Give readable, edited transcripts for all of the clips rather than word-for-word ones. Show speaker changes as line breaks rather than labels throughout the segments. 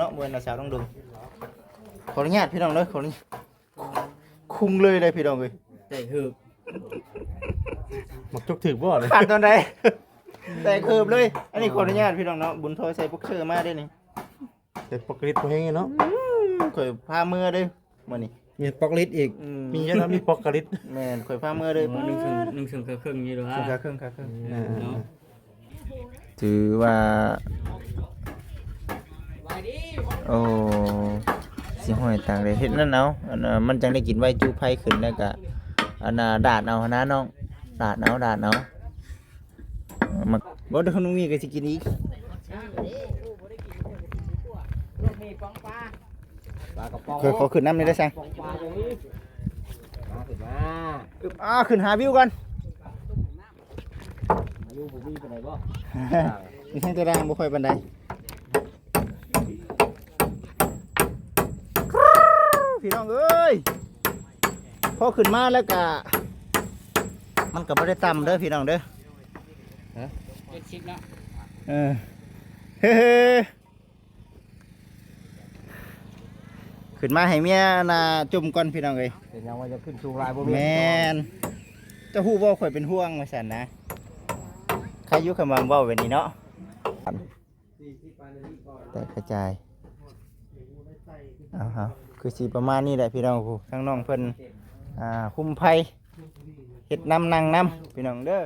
ะบ่น่ะสาวต้องดุขออนุญาตพี่น้องเด้อขออนุญาตคุมเลยพี่น้องเอ้ย
ได้คือ
มักจกถึกบ่เลย
ขาดตอนใดแต่เคิบเลย อันนี้ขออนุญาตพี่น้องเนาะบุญโทรใส่พวกเชื่อมาได้นี่
แต่ปกติบ่แฮงเนาะ
ข่อยพามือเด้อมื้อนี้
มีปอกลิตอีก
มีเยอะนะมีปกลิต
แม่นข่อยพามือเด้อ
หนึ่งถึงครึ่งอยู่หรอ
ครึ่งค่ะครึ่ง
เนาะ
ถือว่าโอ้สิห้อยต่างได้เฮ็ดนั่นเอาอันมันจังได้กินไว้จูไผขึ้นแล้วก็อันน่ะดาดเอาหนะน้องดาดเอามักบ่ได้ขนมนี้ก็สิกินอีก
ปลากระป๋อง
ขอขึ้นน้ำนี่ได้สั่ง
ปลาตรงนี้มาขึ้นมา
ขึ้นหาวิวก่อน
อยู่บ่มีไปไหนบ่
มีทั้งตารางบ่ค่อยปานใดพี่น้องเอ้ยพอขึ้นมาแล้วก็มันก็บ่ได้ต่ำเด้อพี่น้องเด้อ
70เนาะ
เออเฮ้ขึ้นมาให้เมียน่ะจุ่มก่อนพี่น้องเอ้ย
เป็นยังว่าจะขึ้นสูงหลายบ่
แม่นเจ้าฮู้บ่ข่อยเป็นห่วงว่าซั่นนะใครอยู่คำว่าเว้าแบบนี้เนาะแต่กระจายเอาฮะคือสิประมาณนี้แหละพี่น้องผู้ทั้งน้องเพิ่นคุ้มภัยเฮ็ดน้ำนั่งน้ำพี่น้องเด้อ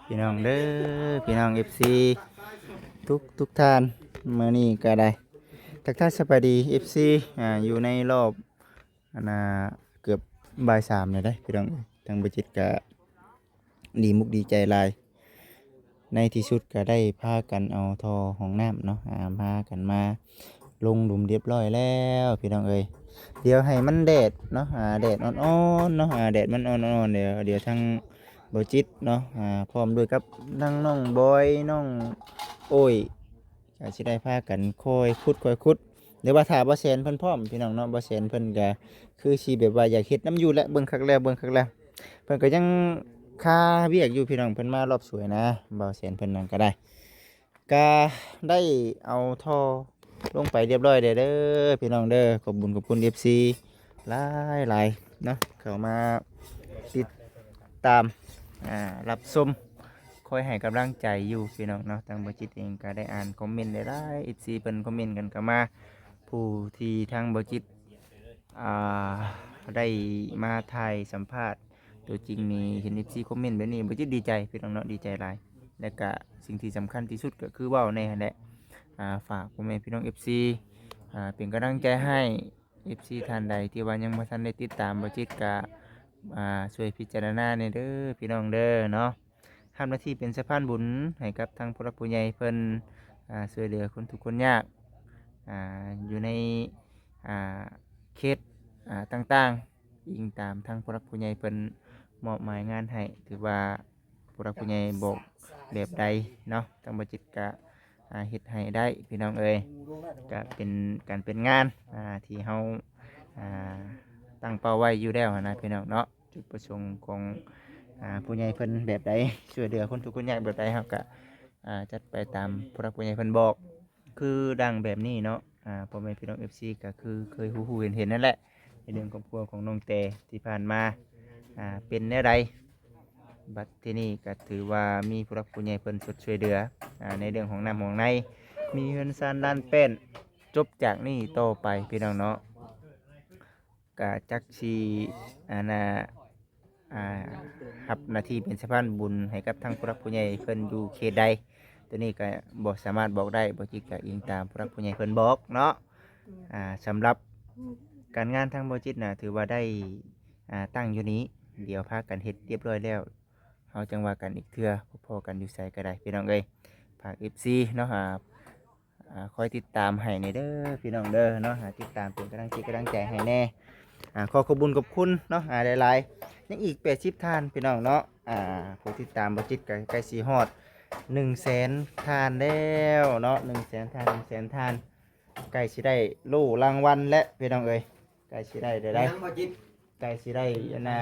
พี่น้องเด้อพี่น้อง FC ทุกท่านมื้อนี้ก็ได้ทักทายสวัสดี FC อยู่ในรอบเกือบบ่าย3เลยได้พี่น้องทางบัจิตก็ดีมุกดีใจหลายในที่สุดก็ได้พากันเอาท่อห้องน้ำเนาะพากันมาลงหลุมเรียบร้อยแล้วพี่น้องเอ้ยเดี๋ยวให้มันแดดเนาะแดดอ่อนๆเนาะแดดมันอ่อนๆเดี๋ยวทางบัจิตเนาะพร้อมด้วยกับน้องบอยน้องโอ้ยก็สิได้พากันคอยขุดเดี๋ยวว่าถ้าบ่แซนเพิ่นพร้อมพี่น้องเนาะบ่แซนเพิ่นก็คือสิแบบว่าอยากเฮ็ดน้ำอยู่และเบิ่งคักแล้วเพิ่นก็ยังคาเวียกอยู่พี่น้องเพิ่นมารอบสวยนะบ่แซนเพิ่นนั่นก็ได้ก็ได้เอาท่อลงไปเรียบร้อยเด้อพี่น้องเด้อขอบคุณ FC หลายเนาะเข้ามาติดตามรับชมคอยให้กำลังใจอยู่พี่น้องเนาะทางบัจิตเองก็ได้อ่านคอมเมนต์ได้ FC เพิ่นคอมเมนต์กันก็มาผู้ที่ทางบัจิตได้มาถ่ายสัมภาษณ์ตัวจริงนี่เห็น FC คอมเมนต์แบบนี้บัจิตดีใจพี่น้องเนาะดีใจหลายและก็สิ่งที่สำคัญที่สุดก็คือเว้าในนั่นแหละฝากพ่อแม่พี่น้อง FC เป็นกำลังใจให้ FC ท่านใดที่ว่ายังบ่ทันได้ติดตามบัจิตก็ช่วยพิจารณาในเด้อพี่น้องเด้อเนาะทำหน้าที่เป็นสะพานบุญให้กับทางผู้รักผู้ใหญ่เพิ่นช่วยเหลือคนทุกข์คนยากอยู่ในเขตต่างๆอิงตามทางผู้รักผู้ใหญ่เพิ่นมอบหมายงานให้ถือว่าผู้รักผู้ใหญ่บอกแบบใดเนาะทางบัจิตก็เฮ็ดให้ได้พี่น้องเอ้ยก็เป็นการเป็นงานที่เฮาตั้งเป้าไว้อยู่แล้วนะพี่น้องเนาะจุดประสงค์ของผู้ใหญ่เพิ่นแบบใดช่วยเหลือคนทุกข์คนยากแบบใดครับก็จัดไปตามผู้รักผู้ใหญ่เพิ่นบอกคือดังแบบนี้เนาะพ่อแม่พี่น้อง FC ก็คือเคยฮู้ๆเห็นนั่นแหละในเรื่องครอบครัวของน้องแต่ที่ผ่านมาเป็นแนวใดบัดที่นี่ก็ถือว่ามีผู้รักผู้ใหญ่เพิ่นช่วยเหลือในเรื่องของน้ำของในมีเฮือนซ่านด้านเป็นจบจากนี้ต่อไปพี่น้องเนาะก็จักสิรับหน้าที่เป็นสะพานบุญให้กับทางผู้รักผู้ใหญ่เพิ่นอยู่เขตใดตัวนี้ก็บ่สามารถบอกได้บ่จิตก็อิงตามผู้รักผู้ใหญ่เพิ่นบอกเนาะสำหรับการงานทางบ่จิตน่ะถือว่าได้ตั้งอยู่นี้เดี๋ยวพากันเฮ็ดเรียบร้อยแล้วเฮาจังว่ากันอีกเทื่อพอกันอยู่ไสก็ได้พี่น้องเอ้ยฝาก FC เนาะคอยติดตามให้ในเด้อพี่น้องเด้อเนาะติดตามเป็นกำลังใจให้แน่ขอขอบคุณเนาะหลายๆยังอีก80ท่านพี่น้องเนาะผู้ติดตามบ่จิตก็ใกล้สิฮอด 100,000ทานแล้วเนาะ100,000ทาน100,000ทานใกล้สิได้โล่รางวัลและพี่น้องเอ้ยใกล้สิได้ได้
ยังบ่จิต
ใกล้สิได้อันน่ะ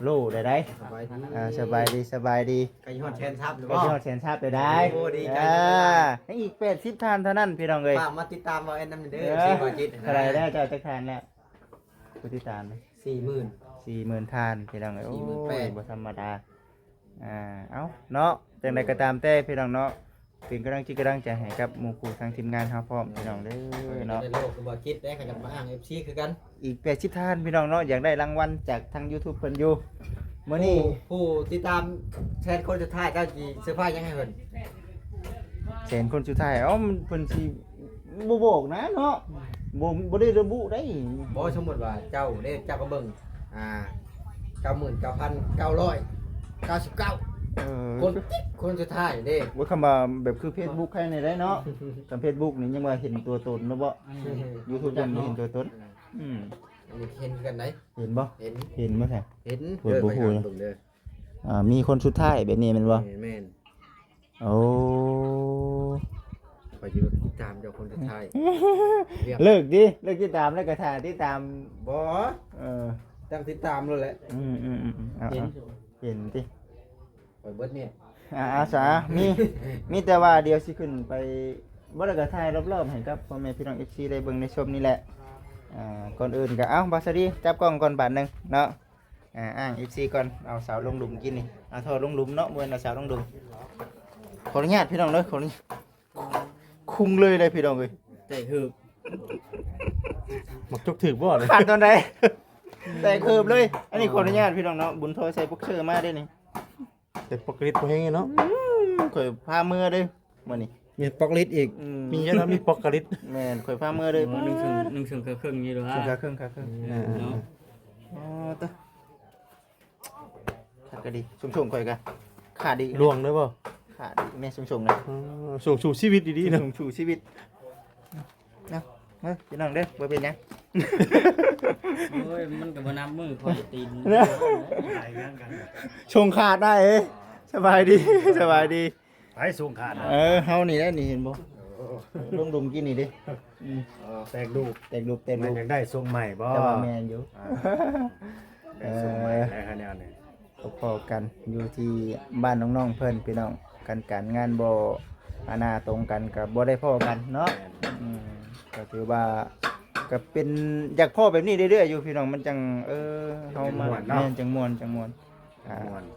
โล่ได้
สบายดี
สบายดีสบายดี
ไก่ฮอดแชนทับหรือ
ใกล้
บ่
สิฮอด100,000ทานได้
โอ้ดีใจ
ให้อีก80ทานเท่านั้นพี่น้องเอ้ย
ฝากมาติดตามบ่แอนนำเด้
เอ
อ
อ
สิบ่จิต
เท่าไหร่แล้วเจ้าจักทานแล้วผู้ที่ทาน
40,000
40,000ทานพี่น้องเอ้ยโอ้ย
48,000
บ่ธรรมดาเอ้าเนาะจังใดก็ตามแต่พี่น้องเนาะเป็นกำลังจิตกำลังใจให้กับหมู่คู่ทางทีมงานเฮาพร้อมพี่น้องเด้อเนาะ
ได้โลกคือบ่จิตได้กันมาอ้าง FC คือกัน
อีก80ท่านพี่น้องเนาะอยากได้รางวัลจากทาง YouTube เพิ่นอยู่มื้อนี้
ผู้ติดตามแชนคนสุดท้ายเจ้าสิเสื้อผ้ายังให้เพิ่น
แสนคนสุดท้ายเอ้ามันเพิ่นสิบ่บอกนะเนาะบ่ได้ระบุได้
บ่สมมุติว่าเจ้าเด้เจ้าก็เบิ่ง99,999 คนสุดท้ายเด้
ว่าคำว่าแบบคือ Facebook ใครในได้เนาะกับ Facebook นี่ยังว่าเห็นตัวตนเนาะบ่ YouTube ยังบ่เห็นตัวตนอืม
อันนี้เห็นกันไหน
เห็นบ่
เห็น
เห็นบ่แท้
เห็น
เปิดบ่ฮู้เลย
เบิ่งเด้อ
มีคนสุดท้ายแบบนี้แม่นบ่
แม่น
โอ้
ขอยืมตามเจ้าคนสุดท้าย
เลิกติดตามแล้วก็ถ่ายติดตาม
บ่
เออ
ตั้งติดตามเลยแหละ
เอา
เห็น
เห็นติ
ปล่อยเบิดเนี่ย
อาสามีแต่ว่าเดี๋ยวสิขึ้นไปบ่ได้ก็ถ่ายรอบๆให้กับพ่อแม่พี่น้อง FC ได้เบิ่งได้ชมนี่แหละก่อนอื่นก็บาสดีจับกล้องก่อนบาทหนึงเนาะอ้าง FC ก่อนเอาสาวลงหลุมกินนี่เอาทอลงหลุมเนาะบ่แม่นเอาสาวลงหลุมขออนุญาตพี่น้องเด้อขออนุญาตคุงเลยพี่น้องเอ้ย
ใจหืบ
มักจกถึกบ่เลย
ขาดตอนใด แต่เคิบเลย อันนี้ขออนุญาตพี่น้องเนาะบุญโทรใส่พวกเชื่อมาได้นี่
แต่ปกติบ่แห้งเนาะ
ข่อยพามือเด้อมื้อนี้
มีปอกลิดอีก
มีเยอะนะมีปกติ
แม่นข่อยพามือเด้อ
นึ่งซึ่งครึ่งนี่หรือว่า
ครึ่งครึ่ง
เนาะ
อ๋อตะขาดก็ดีชุ่มๆข่อยกันขาดดี
ลวงได้บ่
ขาดแม่ชุ่มๆนะ
ส่งสู่ชีวิตดีๆนะ
ชุ่มชูชีวิตนะพี่น้องเด้อบ่เป็นหยัง
โอ้ยมันก็บ่นับมือคอยตีน
ชงขาดได้เอ้ยสบายดี สบายดี
ไปส่งขาด
เฮานี่แหละนี่เห็นบ่ลงดุมกินนี่ดิ
แตกดูก
แตกลูกเต็ม
มัน
ลูก
ยังได้ทรงใหม่บ่
แต่ว่าแมนอยู่
ได้ทรงใหม่ได้คะแนนนี่
พอๆกันอยู่ที่บ้านน้องๆเพิ่นพี่น้องกันการงานบ่อาณาตรงกันกับบ่ได้พ้อกันเนาะก็ถือว่าก็เป็นอยากพ้อแบบนี้เรื่อยๆอยู่พี่น้องมันจังเฮามาแม่นจังม่วน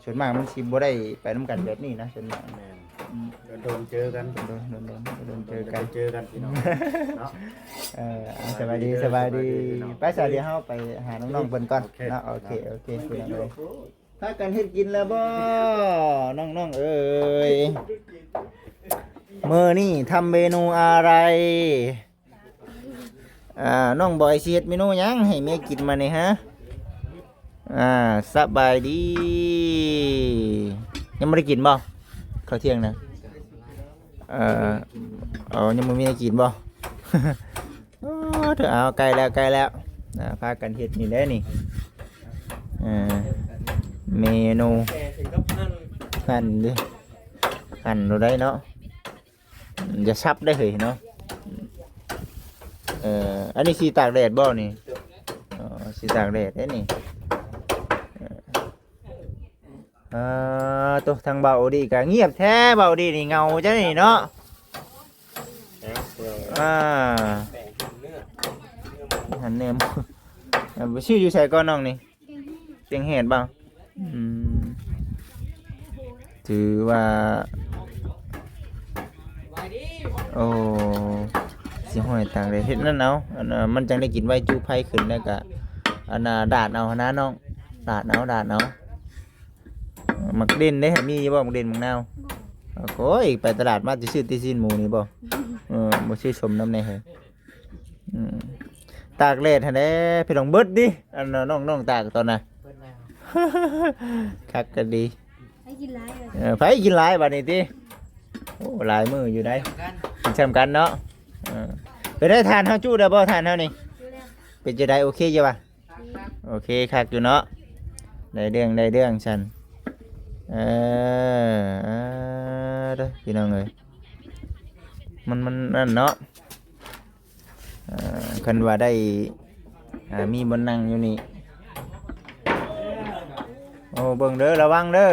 ส่วนมากมันสิบ่ได้ไปนํกันแบบนี้นะส่วนมาก
แม่นโดนเจอกัน
โดนเจอ
เจ
กัน
เจอกันพี่น้องเนาะ
สบายดีไปซะเดี๋ยวเฮาไปหาน้องๆเพิ่นก่อนเนาะโอเคพี่น้องเอ้ยพากันเฮ็ดกินแล้วบ่น้องๆเอ้ยมื้อนี้ทำเมนูอะไรน้องบอยสิเฮ็ดเมนูหยังให้แม่กินมานี่ฮะสบายดียังบ่ได้กินบ่ข้าวเที่ยงนะยังบ่มีได้กินบ่ เธอเอาใกล้แล้วพากันเฮ็ดนี่แหละนี่เมนูหั่นดิหั่นเราได้เนาะอย่าซับได้เหยเนาะอันนี้สีตากแดดบ่นี่สีตากแดดได้นี่ตัวทางเบาดีก็เงียบแท้เบาดีนี่เงาจ้ะนี่เนาะหันเนมชื่ออยู่ใส่ก้อนน้องนี่เสียงเห็ดบ้างถือว่าโอ้สิห้อยต่างเลยเฮ็ดนั่นเอามันจังได้กินไว้จูไผ่ขึ้นแล้วก็ดาดเอานะน้องดาดเอามักเด่นได้มีบ่มักเด่นมักนาวโอ้ยไปตลาดมาจะซื้อตีซินหมูนี่บ่บ่ซื้อสมน้ำในเหรอตากแดดหั่นแหละพี่น้องเบิดดิน้องตากตอนน่ะคักก็ดี
ให้กินหลายเลย
ไผกินหลายบัดนี้ติโอ้หลายมื้ออยู่ได้กินซ้ำกันเนาะไปได้ทานเฮาจู้ได้บ่ทานเฮานี่
ดูแล้ว
เป็นจะได้โอเคจ้ะป่ะโอเคคักอยู่เนาะได้เรื่องฉัน เอเด้อพี่น้องเอ้ยมันนั่นเนาะคันว่าได้มีบนนั่งอยู่นี่โอ้เบิ่งเด้อระวังเด้อ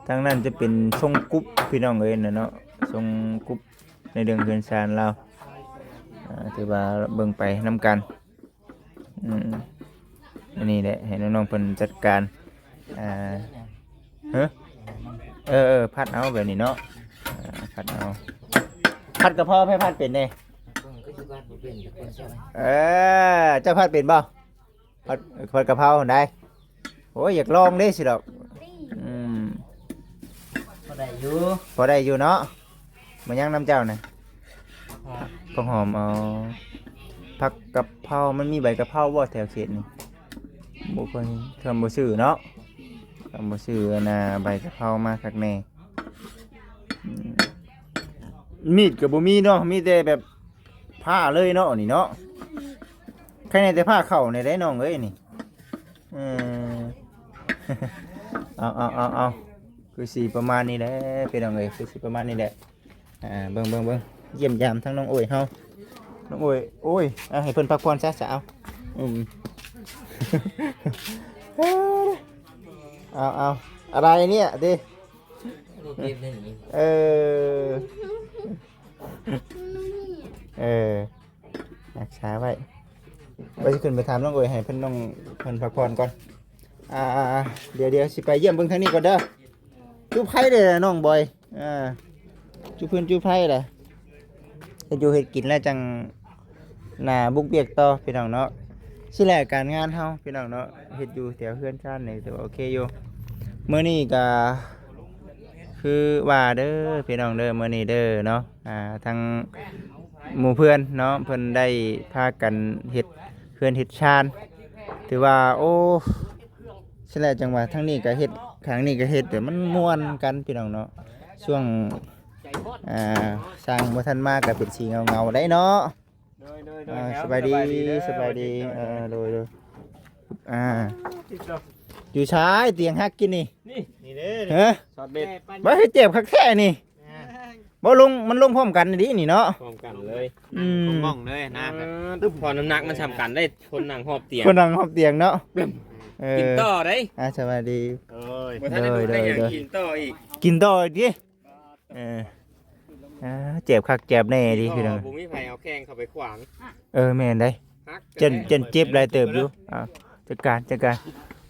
ทางนั้นจะเป็นทรงกุ๊บพี่น้องเอ้ยน่ะเนาะทรงกุ๊บในเรื่องเฮือนซานเราถือว่าเบิ่งไปนำกันอันนี้แหละให้น้องๆเพิ่นจัดการพัดเอาแบบนี้เนาะพัดเอาพัดกระเพาะให้พัดเป็นเด้เจ้าพัดเป็นบ่พัดกระเพราได้โอ้ยอยากลองเด้สิดอก
พอได้อยู่
พอได้อยู่เนาะมันยังน้ำเจ้าน่ะข้าวหอมเอาผักกะเพรามันมีใบกะเพราบ่แถวเขตนี่บ่ค่อยทำบ่ซื้อเนาะทำบ่ซื้อน่ะใบกะเพรามาคักแน่มีดก็บ่มีเนาะมีแต่แบบผ้าเลยเนาะนี่เนาะใครในแต่ผ้าเข้าในได้น้องเอ้ยนี่เอาคือสีประมาณนี้แหละเป็นน้องเอ้ยคือสีประมาณนี้แหละเบิ่งเยี่ยมยามทั้งน้องโอ้ยเฮาน้องโอ้ยให้เพิ่นพักผ่อนซะจะเอาเอาอะไรเนี่ยดิรักษาไว้ไปสิขึ้นไปถามน้องโอ้ยให้เพิ่นพักผ่อนก่อนเดี๋ยวสิไปเยี่ยมเบิ่งทางนี้ก่อนเด้อจูไผ่เด้อน้องบอยจูเพิ่นจูไผ่แหละเฮ็ดอยู่เฮ็ดกินแล้วจังหน้าบุกเบียกต่อพี่น้องเนาะสิแลการงานเฮาพี่น้องเนาะเฮ็ดอยู่แถวเฮือนชาตินี่ถือว่าโอเคอยู่มื้อนี้ก็คือว่าเด้อพี่น้องเด้อมื้อนี้เด้อเนาะทางหมู่เพื่อนเนาะเพิ่นได้พากันเฮ็ดเฮือนเฮ็ดชานถือว่าโอ้สิแลจังหวะทั้งนี้ก็เฮ็ดข้างนี้ก็เฮ็ดแต่มันม่วนกันพี่น้องเนาะช่วงสร้างบ่ทันมาก็เป็นสีเงาๆได้เนาะสบายดีโดยอยู่ชายเตียงฮักกินนี่เด้อสอดเบ็ดบ่ให้เจ็บคักแท้นี่บ่ลงมันลงพร้อมกันดินี่เนาะ
พร้อมกันเลย
ม่องเลยนะ
ตึ๊บพอน้ำหนักมันสำคัญได้คนนั่งหอบเตียง
เนาะ
กินต่อได้
สบายดี
บ่ทันได้ดูได้อย่างกินต่ออีก
ดิเจ็บคักเจ็บแน่ดิพี่น้อง
บ่มีไผเอาแข้งเข้าไปขวาง
แม่นได้เจ็บหลายเติบอยู่จัดการ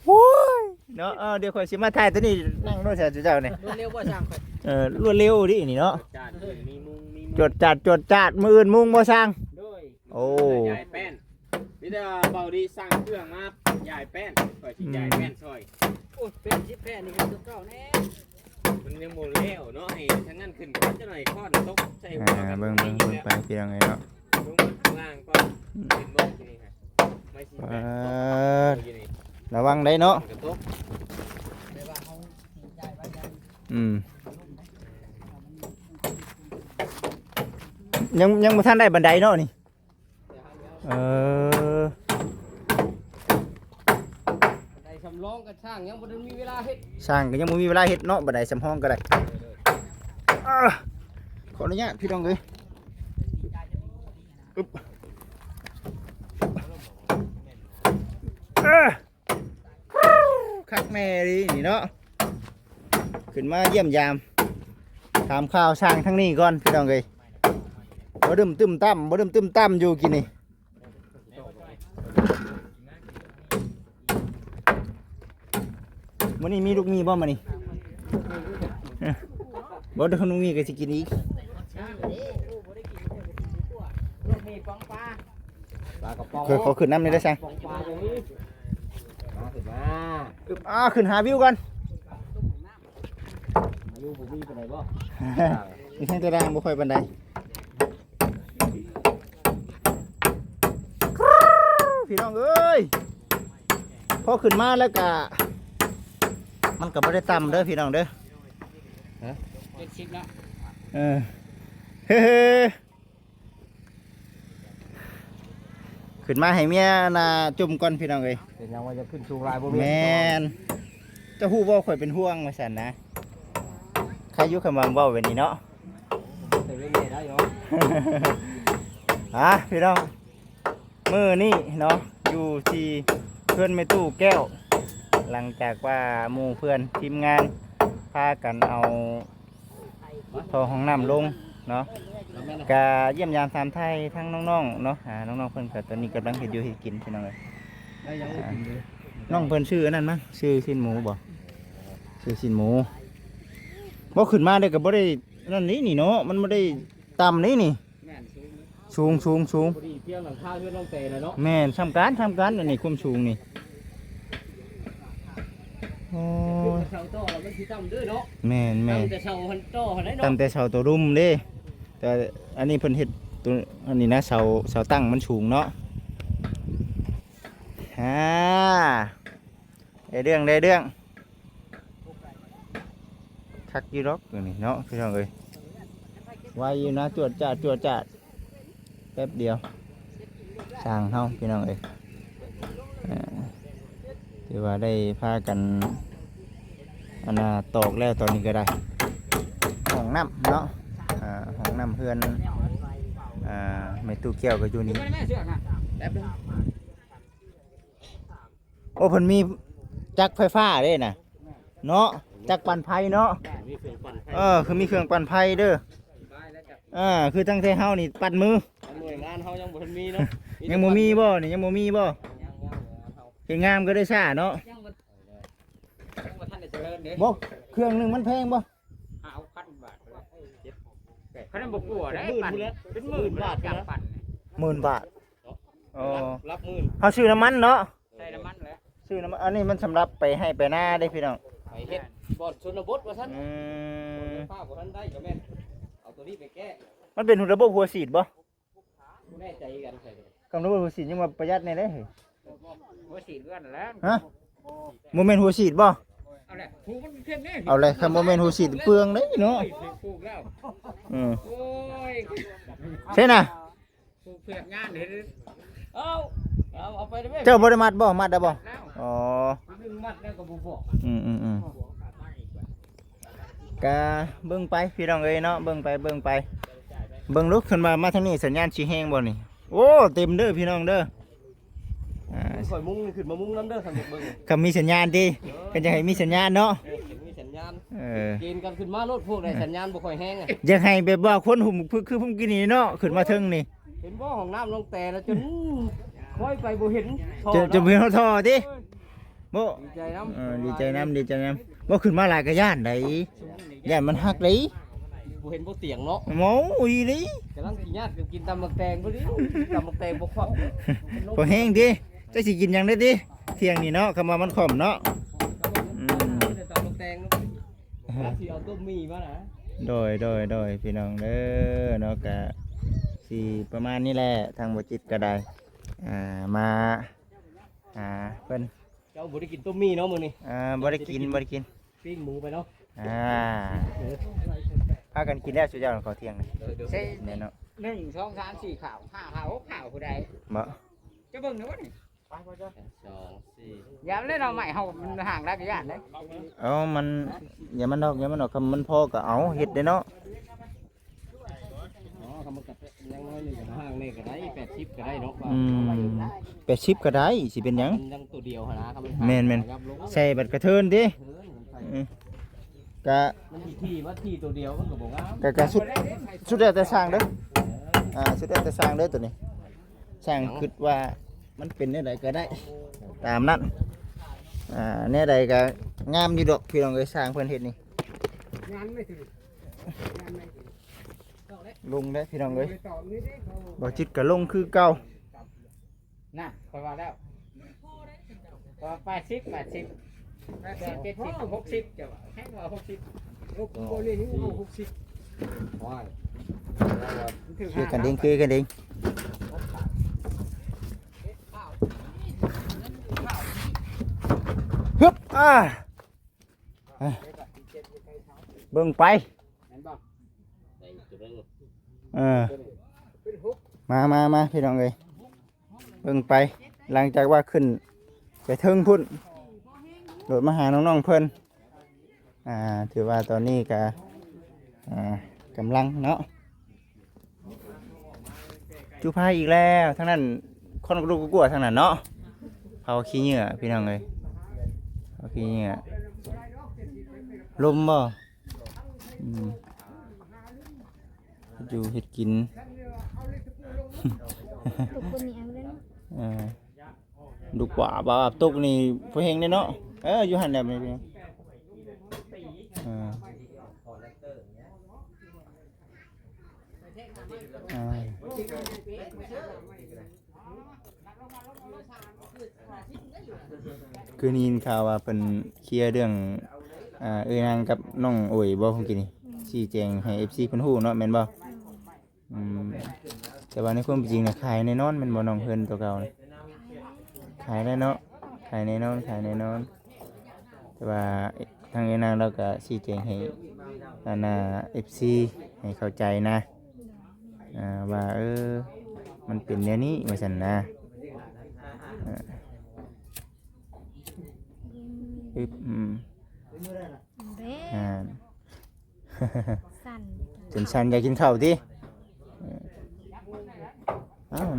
โอ้ยเนาะเดี๋ยวข่อยสิมาถ่ายตัวนี้นั่งโน่นเจ้านี่
รวดเร็วบ่ช่างข่
อยรวดเร็วดินี่เนาะจดจัดมื้ออื่นมุงบ่สร้างโอ้
ยายแป้นมีแต่เบาดีสั่งเครื่องมายายแป้นข่อยสิยายแป้นซอย
โอ้ยแป้นสิแป้นนี่ก็ตัวเก่าแน่
มันยังบ่แล้วเนาะให้ทั้งนั้นขึ้นก่อนจังหน่อยค้อนตกใส่หัว
เบิ่งไปพี่น้องไงเนาะ
ลงมาข้างล่างก่อนเป็นบ่ที่นี่ครับไม่สิ
ระวังได้เนาะยังบ่ทันได้บันไดเนาะนี่
บันไดสำรองกับช่างยังบ่ได้มีเวลาเฮ็ด
ช่างก็ยังบ่มีเวลาเฮ็ดเนาะบันไดสำรองก็ได้ขออนุญาตพี่น้องเอ้ยคักแม่ดินี่เนาะขึ้นมาเยี่ยมยามถามข่าวช่างทั้งนี้ก่อนพี่น้องเอ้ยบ่ดึมตึมตั้มอยู่กินนี่มื้อนี้มีลูกมีบ่มื้อนี้บ่ได้ขนมมีก็สิกินอีกขอขึ้นน้ำนี่ได้สั่งขึ้นหาวิวกัน
วิวบ่มีปานใดบ่
มีแค่ตารางบ่ค่อยปานใดพี่น้องเอ้ยพอขึ้นมาแล้วก็มันก็บ่ได้ต่ำเด้อพี่น้องเด้อ
70แล้ว
ขึ้นมาให้เมียน่ะจุ่มก่อนพี่น้องเอ้ย
เป็นยังว่าจะขึ้นสูงหลายบ่
แม่น จะฮู้ว่าข่อยเป็นห่วงว่าซั่นนะใครอยู่คำว่าเว้าแบบนี้เนาะ
แต่เรื่องนี้ได้เนาะ
พี่น้องมื้อนี้เนาะอยู่ที่เพื่อนแม่ตู้แก้ว หลังจากว่าหมู่เพื่อนทีมงานพากันเอาท่อห้องน้ำลงเนาะกะเยี่ยมยามสามไทยทั้งน้องๆเนาะน้องๆเพิ่นก็ตอนนี้กำลังเฮ็ดอยู่เฮ็ดกินพี่น้องเอ้ย
ได้ยังไม่กินเลย
น้องเพิ่นชื่ออันนั้นมั้งชื่อชิ้นหมูบ่ชื่อชิ้นหมูบ่ขึ้นมาได้ก็บ่ได้นั่นนี่เนาะมันบ่ได้ต่ำนี่นี่
แม่นสูง
สูง
พอดีเพียงหลังคาเพื่อนน้องเตะเลยเนาะ
แม่นทำการอันนี้ความสูงนี่โอ้ย
เสาโต้เราไม่คิดตั้มด้วยเนาะ
แม่น
แต่เสาหันโต้หันได้
ตั้
เนาะ
งแต่เสาตัวรุมเด้แต่อันนี้เพิ่นเฮ็ดตัวอันนี้นะเสาตั้งมันสูงเนาะได้เรื่องคักอยู่ดอกนี่เนาะพี่น้องเอ้ยไวอยู่นะจวดจาดแป๊บเดียวสร้างเฮาพี่น้องเอ้ยถือว่าได้พากันอันน่ะตอกแล้วตอนนี้ก็ได้ห้องน้ำเนาะห้องน้ำเพื่อนไม่ตู้เกี่ยวก็อยู่นี่
ไม่ได้แม่เสือกนะแป๊บนึง
โอ้เพิ่นมีจักรไฟฟ้าเด้น่ะเนาะจักรปั่นไฟเนาะ
มีเสือกปั่นให้
คือมีเครื่องปั่นไฟเด้อ
ได้แล้วจ้ะ
คือตั้งแต่เฮานี่ปั่นมือ
หน่วยงานเขายังบ่ทันมีเนาะ
ยังบ่มีบ่นี่ยังบ่มีบ่เฮ็ดงามก็ได้ซ่าเนาะ
ยังบ่ทันได้เจริญเด้
บ่เครื่องหนึงมันแพงบ่
เอาพันบาทเขาได้บอกกลัวได้ปั่นเป็นหมื่นบาทกันปั่น
10,000 บาทอ๋อ
รับหมื่น
เฮาซื้อน้ำมันเนาะ
ใส่น้ำมันแล้ว
ซื้อน้ำมันอันนี้มันสำหรับไปให้ไปหน้าได้พี่น้อง
ไปเฮ็ดบ่อนชนบทว่าซั่น
อืม
ป้าบ่ทันได้ก็แม่นเอาตัวนี้ไปแก้
มันเป็นระบบหัวฉีดบ่
แน่ใจกันใส่
กำระบบหัวฉีดยังว่าประหยัดในเด้เฮ้ย
ว่าสีเลือนแล้ว
ฮะบ่แม่นหัวฉีดบ่
เอาแหละผูกมันเข้มแน่
เอาเลยคำบ่แม่นหัวฉีดเปลืองเด้เนาะ
ผูกแล้ว
อืม
โอ้ย
ใช่น่ะ
ผูกเผือกงานเด้เอาไปได้ไหม
เจ้าบ่ได้มัดบ่มัดได้บ่
แล้ว
อ๋อ
ดึงมัดแล้วก็บ่บอก
อืมกะเบิ่งไปพี่น้องเอ้ยเนาะเบิ่งไปเบิ่งลุกขึ้นมาทางนี้สัญญาณสิแฮงบ่นี่โอ้เต็มเด้อพี่น้องเด้อ
ข่อยมุ้งขึ้นมามุ้งน้ำเด้อสำหรับเบิ่ง
ก็มีสัญญาณติก็จะให้มีสัญญาณเนาะ
มีสัญญาณ
เ
เกณฑ์กันขึ้นมารถพวกได้สัญญาณบ่ค่อยแห้ง
อยากให้แบบว่าคนหุ่มคือผมกินนี่เนาะขึ้นมาเทิงนี่
เห็นบ่ห้องน้ำลงแต่แล้วจนค่อยไปบ่เห็น
จะเพิ่นเฮาท่อติบ่
ดีใจน้ำ
ดีใจนำบ่ขึ้นมาหลายก็ย่านได้ย่านมันฮักได้
บ่เห็นบ่เตียงเนาะ
หมออีหลี
กำลังกินญาติกินตำบักแตงพอดีตำบักแตงบ่ควัก
บ่แห้งติจะสิกินหยังได้ติเที่ยงนี่เนาะคำว่ามันค่อมเนาะ
ตำบักแตงแล้วสิเอาต้มมีมานะ
โดยพี่น้องเด้อเนาะกะสิประมาณนี้แหละทางบ่จิตก็ได้มาเพิ่น
เจ้าบ่ได้กินต้มมีเนาะมื้อนี้
บ่ได้กิน
ปิ้งหมูไปเนาะ
พากันกินแล้วสุดยอดของข้าวเที่ยงนี่
ใช่
แน่เนาะ
1 2 3 4ข่าว5ข่าว6ข่าวผู้ใด
บ่
จะเบิ่งเด้อนี่2 4ยามเล่นเอาใหม่เฮามันห่างได้ก็ย่านเด้
เอามันอย่ามันดอกคำมันพอก็เอาเฮ็ดได้เนาะ
อ๋อคำมันก็ยังน้อยนึงก็ห่างนี่ก็ได้80ก็ได้เนาะ
80ก็ได้สิเป็นหยัง
มันยังตัวเดียวหั่นนะคำมัน
แม่นใส่บัดกระเทินติกะ
มันที่ว่าที่ตัวเดียวมันก็บ่งาม
กะสุดแล้วแต่สร้างเด้อสุดแล้วแต่สร้างเด้อตัวนี้สร้างคิดว่ามันเป็นแนวใดก็ได้ตามนั้นแนวใดก็งามอยู่ดอกพี่น้องเอ้ยสร้างเพิ่นเฮ็ดนี่
งานไม่ถึงงานไม่ถึง
ลงได้อพี่น้องเอ้ยบ่จิตก็ลงคือเก่า
น่ะคอยว่าแล้วว่า80 70 60จะว่าให้ว่า60โอ้โหนี่นี่เอา60ว้าย
คือกันเด้งฮึบเบิ่งไป
เห็นบ่ได้ตัวนึง เป็น6
มาพี่น้องเอ้ยเบิ่งไปหลังจากว่าขึ้นไปเทิงพุ่น โดดมาหาน้องๆเพิ่นถือว่าตอนนี้ก็กำลังเนาะจูพายอีกแล้วทั้งนั้นคนกระดูกกลัวทั้งนั้นเนาะเผาขี้เหงื่อพี่น้องเลยเผาขี้เหงื่อลมบ่อยู่เห็ดกิน
ทุกคนนี่เอาเลยเนาะ
ดุกว่าบ่าวตุกนี่พอเฮงได้เนาะอยู่หันแบบนี้พี่คือนี่ข่าวว่าเป็นเคลียร์เรื่องนางกับน้องโอ๋ยบ่คงกินนี่ชี้แจงให้ FC เพิ่นฮู้เนาะแม่นบ่แต่ว่าในความจริงน่ะขายแน่นอนแม่นบ่น้องเพิ่นตัวเก่านี่ขายได้เนาะขายแน่นอนแต่ว่าทางนางเราก็ชี้แจงให้FC ให้เข้าใจนะว่ามันเป็นแนวนี้ว่าซั่นนะ
เด้สั่น
จนชันอยากกินข้าวติ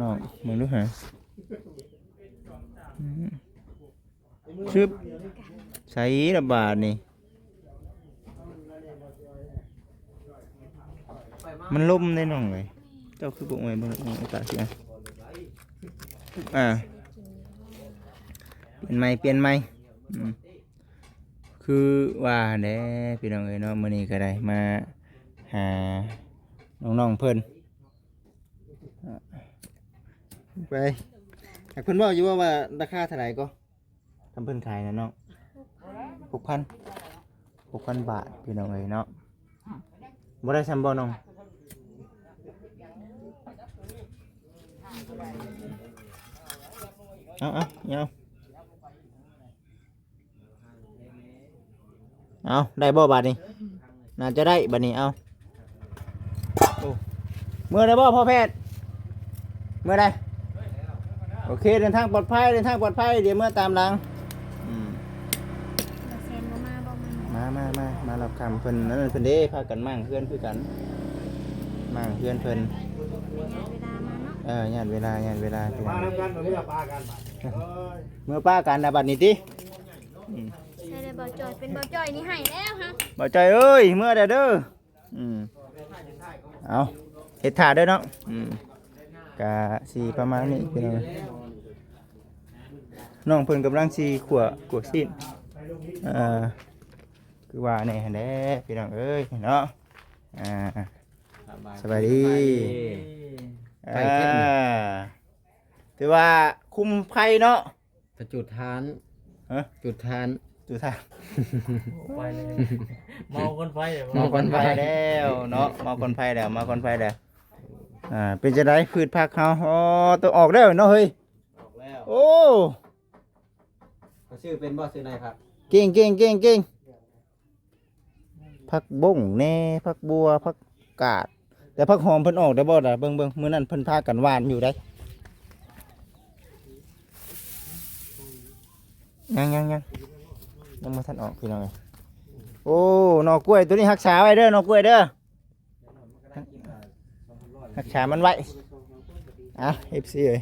น้องมึงดูหาชึบใส่ระบาดนี่มันล่มได้น้องเลยเจ้าคือบุกไว้บนอากาศสิเปลี่ยนไหมคือว่าเด้พี่น้องเอ้ยเนาะมื้อนี้ก็ได้มาหาน้องๆเพิ่นไปเพิ่นบอกอยู่ว่าราคาเท่าไหร่ก็ทำเพิ่นขายนะเนาะ 6,000 บาทพี่น้องเอ้ยเนาะบ่ได้ซ้ำบ่น้องเอาได้บ่บาทนี่น่าจะได้บัดนี้เอาเมื่อได้บ่พ่อแพทย์เมื่อได้โอเคเดินทางปลอดภัยเดี๋ยวเมื่อตามหลัง
บ่แซนบ่มาบ่
มารับคำเพิ่นนั่นเพิ่นเด้พากันมั่งเพื่อนคือกันมั่งเพื่อนเพิ่น
ญาติเวลามาเนาะ
ญาติเวลา
มาทำกันเมื่อปลากัน
เมื่อป้ากันนะบัดนี้ติ
ใช่เลยบ่จอยเป็นบ่จอยนี่ให้แล้วฮะ
บ่จอยเอ้ยเมื่อเด้อเอาเฮ็ดท่าเด้อเนาะกะสิประมาณนี้พี่น้องน้องเพิ่นกำลังสิขั่วซีนคือว่าแน่แหละพี่น้องเอ้ยเนาะสบายดีถือว่าคุมไผ่เนาะ
จุดทาน
ไปเลยเมาคนไฟแล้ว
แล้วเนาะเมาคนไฟแล้วเป็นจะได้พืชผักเขาตัวออกแล้วเนาะเฮ้ย
ออกแล้ว
โอ้
เขาชื่อเป็นบ่ชื่อนายครับ
เก่งผักบุ้งแน่ผักบัวผักกาดแต่ผักหอมเพิ่นออกได้บ่ล่ะเบิ่งมื้อนั้นเพิ่นพากันหวานอยู่ได้ยังบ่ทันออกพี่น้องเอ้ยโอ้หน่อกล้วยตัวนี้รักษาไว้เด้อหน่อกล้วยเด้อรักษามันไว้FC เอ้ย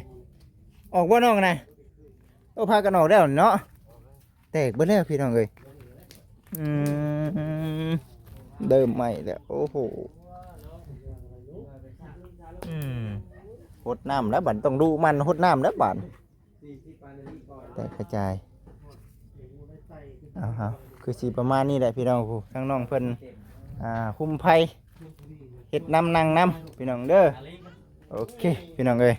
ออกบ่น้องนะพากันออกแล้วเนาะแตกเบิดแล้วพี่น้องเอ้ยเดิมใหม่แล้วโอ้โหหดน้ำแล้วบัดต้องดูมันหดน้ำแล้วบัดแต่กระจายคือสีประมาณนี้แหละพี่น้องทั้งน้องเพิ่นคุมไผ่เฮ็ดน้ำนั่งน้ำพี่น้องเด้อโอเคพี่น้องเอ้ย